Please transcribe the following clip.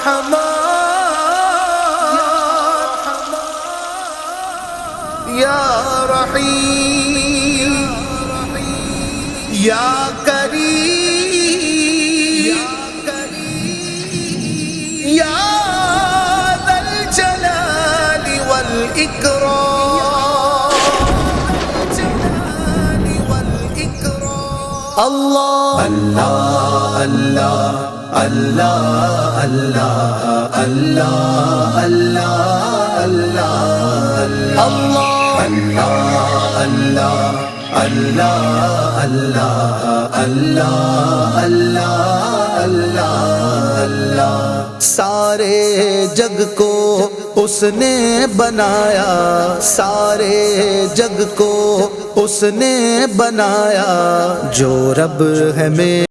رحمان یا رحیم یا کریم یا ذا الجلال والإکرام اللہ اللہ اللہ اللہ اللہ اللہ اللہ اللہ اللہ اللہ اللہ اللہ اللہ سارے جگ کو اس نے بنایا، سارے جگ کو اس نے بنایا، جو رب ہے